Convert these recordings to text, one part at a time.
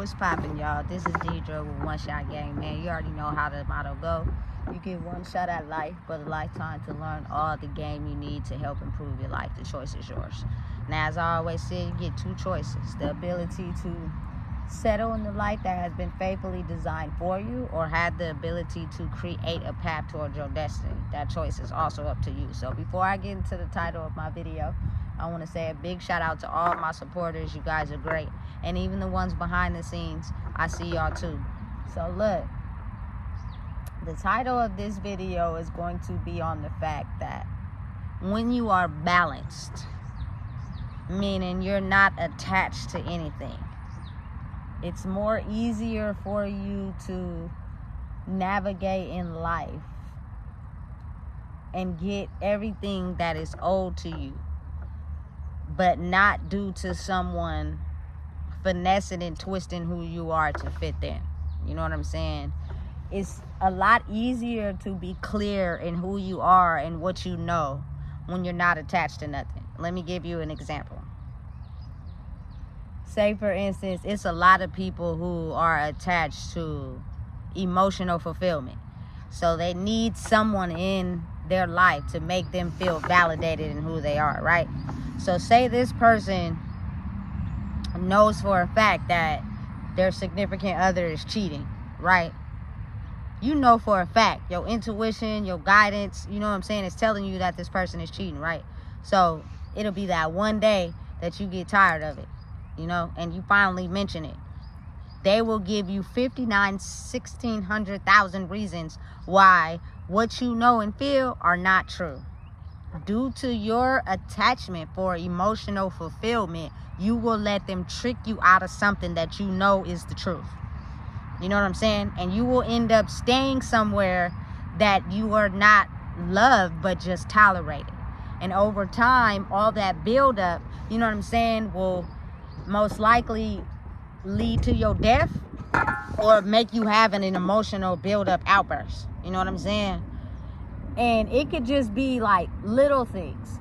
What's poppin', y'all? This is Deidre with One Shot Game, man. You already know how the motto go. You get one shot at life, but a lifetime to learn all the game you need to help improve your life. The choice is yours. Now, as I always say, you get two choices. The ability to settle in the life that has been faithfully designed for you, or have the ability to create a path towards your destiny. That choice is also up to you. So before I get into the title of my video, I want to say a big shout out to all my supporters. You guys are great. And even the ones behind the scenes, I see y'all too. So look, the title of this video is going to be on the fact that when you are balanced, meaning you're not attached to anything, it's more easier for you to navigate in life and get everything that is owed to you, but not due to someone finessing and twisting who you are to fit in. You know what I'm saying? It's a lot easier to be clear in who you are and what you know when you're not attached to nothing. Let me give you an example. Say, for instance, it's a lot of people who are attached to emotional fulfillment. So they need someone in their life to make them feel validated in who they are, right? So say this person knows for a fact that their significant other is cheating, right? You know for a fact, your intuition, your guidance, you know what I'm saying, is telling you that this person is cheating, right? So it'll be that one day that you get tired of it, you know, and you finally mention it. They will give you 1,600,000 reasons why what you know and feel are not true. Due to your attachment for emotional fulfillment, you will let them trick you out of something that you know is the truth. You know what I'm saying? And you will end up staying somewhere that you are not loved, but just tolerated. And over time, all that buildup, you know what I'm saying, will most likely lead to your death or make you have an emotional buildup outburst. You know what I'm saying? And it could just be like little things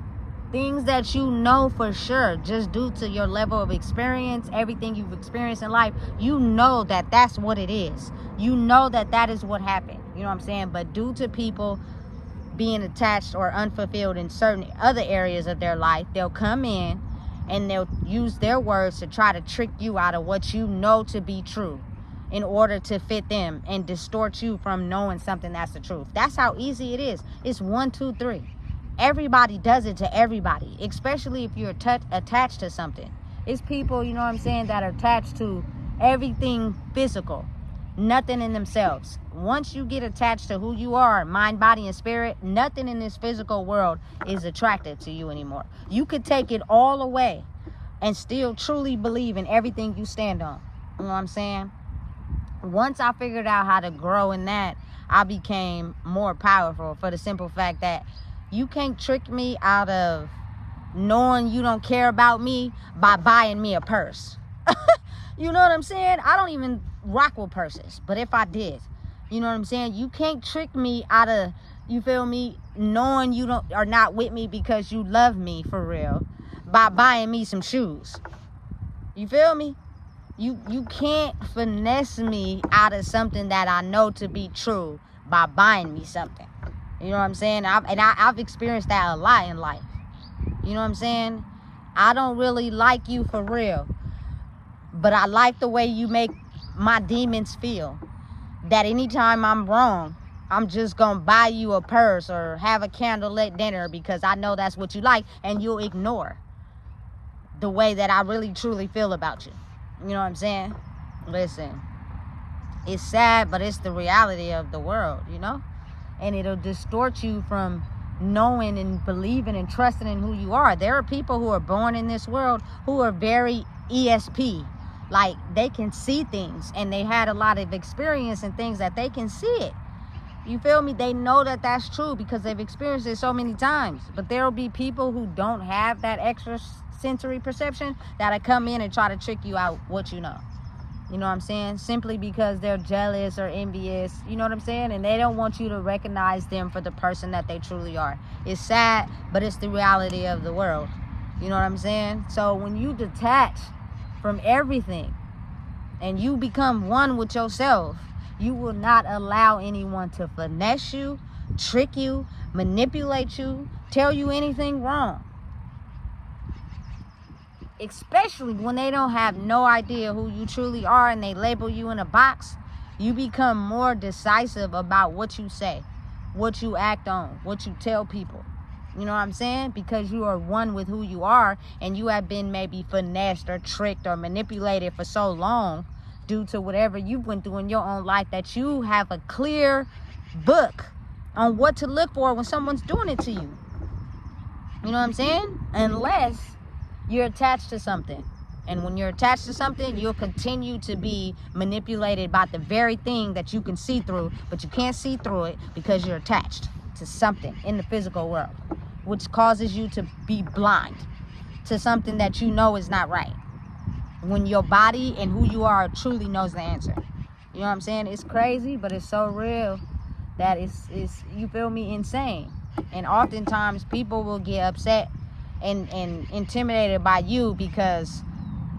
that you know for sure, just due to your level of experience, everything you've experienced in life. You know that that's what it is. You know that that is what happened. You know what I'm saying? But due to people being attached or unfulfilled in certain other areas of their life, they'll come in and they'll use their words to try to trick you out of what you know to be true, in order to fit them and distort you from knowing something that's the truth. That's how easy it is. It's 1, 2, 3. Everybody does it to everybody, especially if you're attached to something. It's people, you know what I'm saying, that are attached to everything physical, nothing in themselves. Once you get attached to who you are, mind, body, and spirit, nothing in this physical world is attractive to you anymore. You could take it all away and still truly believe in everything you stand on. You know what I'm saying? Once I figured out how to grow in that, I became more powerful, for the simple fact that you can't trick me out of knowing you don't care about me by buying me a purse. You know what I'm saying? I don't even rock with purses, but if I did, you know what I'm saying? You can't trick me out of, you feel me, knowing you are not with me because you love me for real by buying me some shoes. You feel me? You can't finesse me out of something that I know to be true by buying me something. You know what I'm saying? I've experienced that a lot in life. You know what I'm saying? I don't really like you for real, but I like the way you make my demons feel. That anytime I'm wrong, I'm just gonna buy you a purse or have a candlelit dinner because I know that's what you like, and you'll ignore the way that I really truly feel about you. You know what I'm saying? Listen, it's sad, but it's the reality of the world, you know? And it'll distort you from knowing and believing and trusting in who you are. There are people who are born in this world who are very ESP. Like, they can see things, and they had a lot of experience in things that they can see it. You feel me? They know that that's true because they've experienced it so many times. But there will be people who don't have that extra sensory perception that'll come in and try to trick you out what you know. You know what I'm saying? Simply because they're jealous or envious, you know what I'm saying? And they don't want you to recognize them for the person that they truly are. It's sad, but it's the reality of the world. You know what I'm saying? So when you detach from everything and you become one with yourself, you will not allow anyone to finesse you, trick you, manipulate you, tell you anything wrong. Especially when they don't have no idea who you truly are and they label you in a box. You become more decisive about what you say, what you act on, what you tell people. You know what I'm saying? Because you are one with who you are, and you have been maybe finessed or tricked or manipulated for so long due to whatever you've went through in your own life, that you have a clear book on what to look for when someone's doing it to you. You know what I'm saying? Unless you're attached to something. And when you're attached to something, you'll continue to be manipulated by the very thing that you can see through, but you can't see through it because you're attached to something in the physical world, which causes you to be blind to something that you know is not right, when your body and who you are truly knows the answer. You know what I'm saying? It's crazy, but it's so real that it's you feel me, insane. And oftentimes people will get upset and intimidated by you because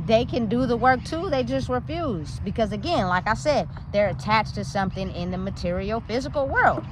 they can do the work too. They just refuse because, again, like I said, they're attached to something in the material physical world.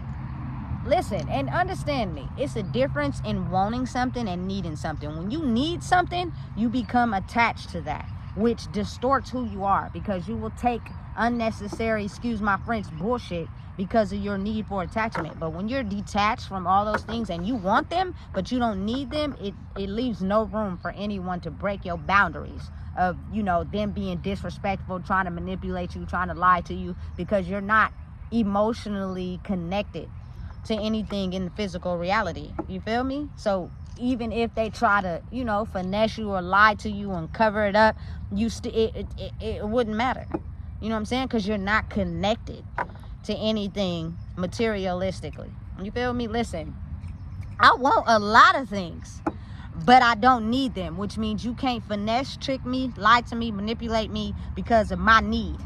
Listen and understand me. It's a difference in wanting something and needing something. When you need something, you become attached to that, which distorts who you are, because you will take unnecessary, excuse my French, bullshit because of your need for attachment. But when you're detached from all those things and you want them but you don't need them, it leaves no room for anyone to break your boundaries of, you know, them being disrespectful, trying to manipulate you, trying to lie to you, because you're not emotionally connected to anything in the physical reality. You feel me? So even if they try to, you know, finesse you or lie to you and cover it up, it wouldn't matter. You know what I'm saying? Because you're not connected to anything materialistically. You feel me? Listen, I want a lot of things, but I don't need them, which means you can't finesse, trick me, lie to me, manipulate me because of my need,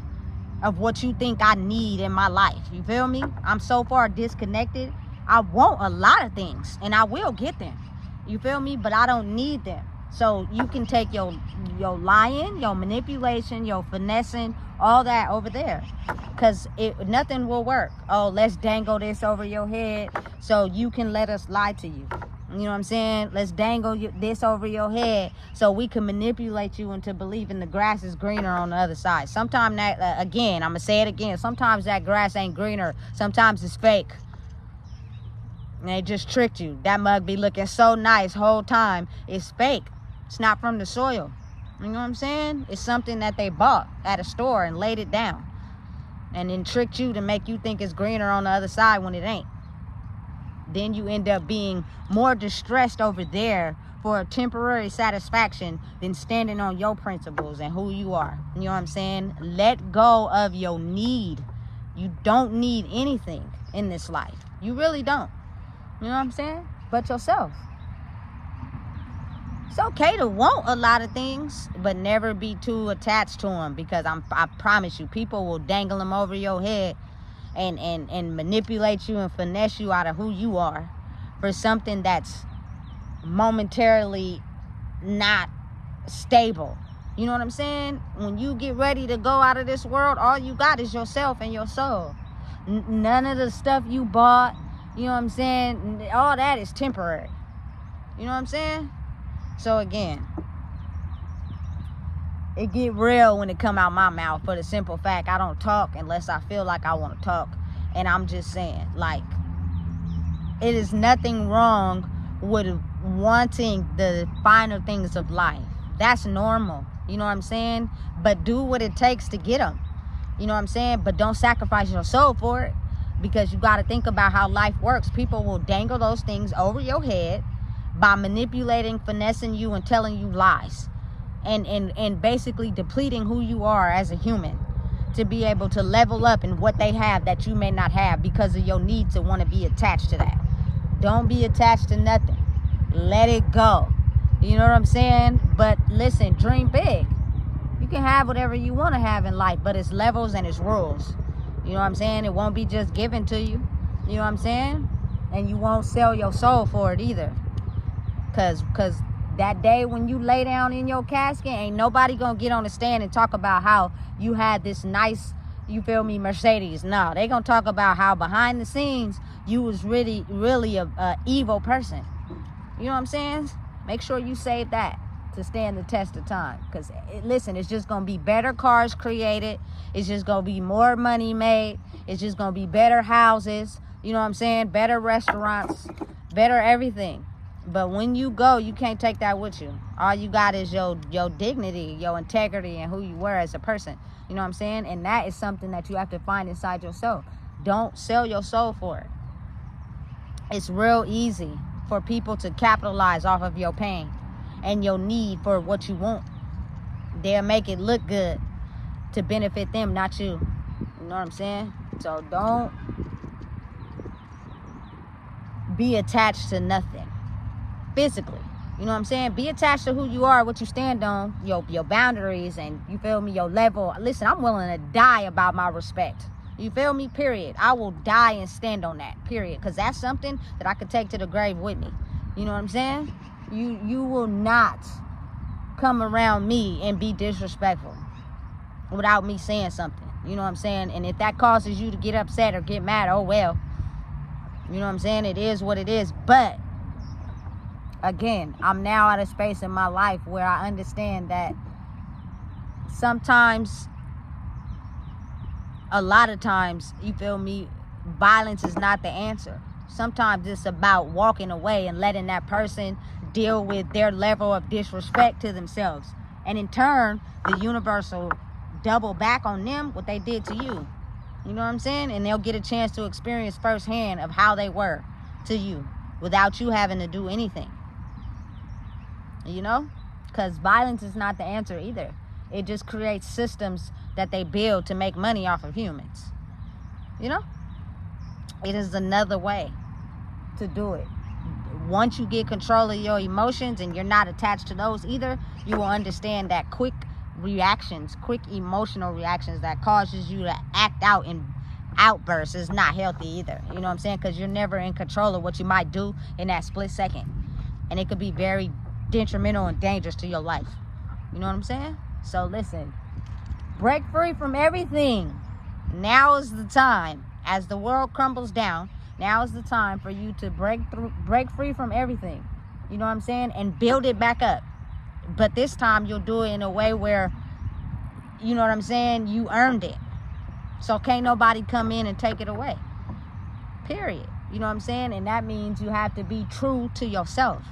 of what you think I need in my life. You feel me? I'm so far disconnected. I want a lot of things and I will get them. You feel me? But I don't need them. So you can take your lying, your manipulation, your finessing, all that over there, because nothing will work. Oh, let's dangle this over your head so you can let us lie to you. You know what I'm saying? Let's dangle this over your head so we can manipulate you into believing the grass is greener on the other side. Sometimes that, again, I'm going to say it again, sometimes that grass ain't greener. Sometimes it's fake. And they just tricked you. That mug be looking so nice whole time. It's fake. It's not from the soil. You know what I'm saying? It's something that they bought at a store and laid it down and then tricked you to make you think it's greener on the other side when it ain't. Then you end up being more distressed over there for a temporary satisfaction than standing on your principles and who you are. You know what I'm saying? Let go of your need. You don't need anything in this life. You really don't. You know what I'm saying? But yourself. It's okay to want a lot of things, but never be too attached to them, because I promise you, people will dangle them over your head and manipulate you and finesse you out of who you are for something that's momentarily not stable. You know what I'm saying? When you get ready to go out of this world, all you got is yourself and your soul. None of the stuff you bought, you know what I'm saying, all that is temporary. You know what I'm saying? So again, it get real when it come out my mouth for the simple fact I don't talk unless I feel like I want to talk. And I'm just saying, like, it is nothing wrong with wanting the finer things of life. That's normal. You know what I'm saying? But do what it takes to get them. You know what I'm saying? But don't sacrifice your soul for it, because you got to think about how life works. People will dangle those things over your head by manipulating, finessing you, and telling you lies, and basically depleting who you are as a human to be able to level up in what they have that you may not have because of your need to want to be attached to that. Don't be attached to nothing. Let it go. You know what I'm saying? But listen, dream big. You can have whatever you want to have in life, but it's levels and it's rules. You know what I'm saying? It won't be just given to you. You know what I'm saying? And you won't sell your soul for it either. Because that day when you lay down in your casket, ain't nobody gonna get on the stand and talk about how you had this nice, you feel me, Mercedes. No, they gonna talk about how behind the scenes you was really a evil person. You know what I'm saying? Make sure you save that to stand the test of time. Because listen, it's just gonna be better cars created, it's just gonna be more money made, it's just gonna be better houses, you know what I'm saying, better restaurants, better everything. But when you go, you can't take that with you. All you got is your dignity, your integrity, and who you were as a person. You know what I'm saying? And that is something that you have to find inside yourself. Don't sell your soul for it. It's real easy for people to capitalize off of your pain and your need for what you want. They'll make it look good to benefit them, not you. You know what I'm saying? So don't be attached to nothing physically. You know what I'm saying? Be attached to who you are, what you stand on, your boundaries, and you feel me, your level. Listen, I'm willing to die about my respect. You feel me? Period. I will die and stand on that. Period. Because that's something that I could take to the grave with me. You know what I'm saying? You will not come around me and be disrespectful without me saying something. You know what I'm saying? And if that causes you to get upset or get mad, oh well. You know what I'm saying? It is what it is. But again, I'm now at a space in my life where I understand that sometimes, a lot of times, you feel me, violence is not the answer. Sometimes it's about walking away and letting that person deal with their level of disrespect to themselves. And in turn, the universe will double back on them what they did to you. You know what I'm saying? And they'll get a chance to experience firsthand of how they were to you without you having to do anything. You know? Because violence is not the answer either. It just creates systems that they build to make money off of humans. You know? It is another way to do it. Once you get control of your emotions and you're not attached to those either, you will understand that quick reactions, quick emotional reactions that causes you to act out in outbursts is not healthy either. You know what I'm saying? Because you're never in control of what you might do in that split second. And it could be very detrimental and dangerous to your life. You know what I'm saying? So listen, break free from everything. Now is the time. As the world crumbles down, now is the time for you to break free from everything. You know what I'm saying? And build it back up. But this time you'll do it in a way where, you know what I'm saying, you earned it. So can't nobody come in and take it away. Period. You know what I'm saying? And that means you have to be true to yourself.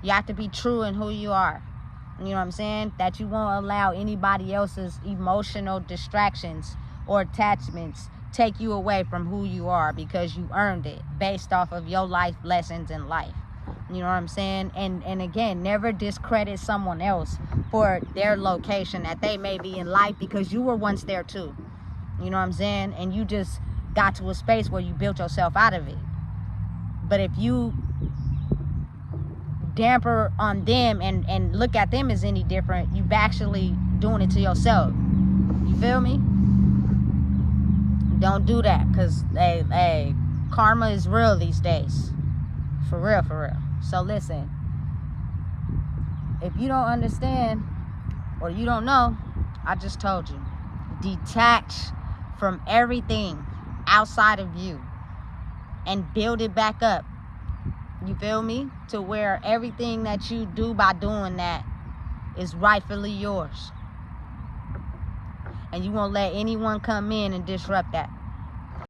You have to be true in who you are. You know what I'm saying? That you won't allow anybody else's emotional distractions or attachments take you away from who you are, because you earned it based off of your life lessons in life. You know what I'm saying? And again, never discredit someone else for their location that they may be in life, because you were once there too. You know what I'm saying? And you just got to a space where you built yourself out of it. But if you damper on them and look at them as any different, you've actually doing it to yourself. You feel me? Don't do that, because hey, karma is real these days. For real, for real. So listen, if you don't understand or you don't know, I just told you, detach from everything outside of you and build it back up. You feel me? To where everything that you do by doing that is rightfully yours. And you won't let anyone come in and disrupt that.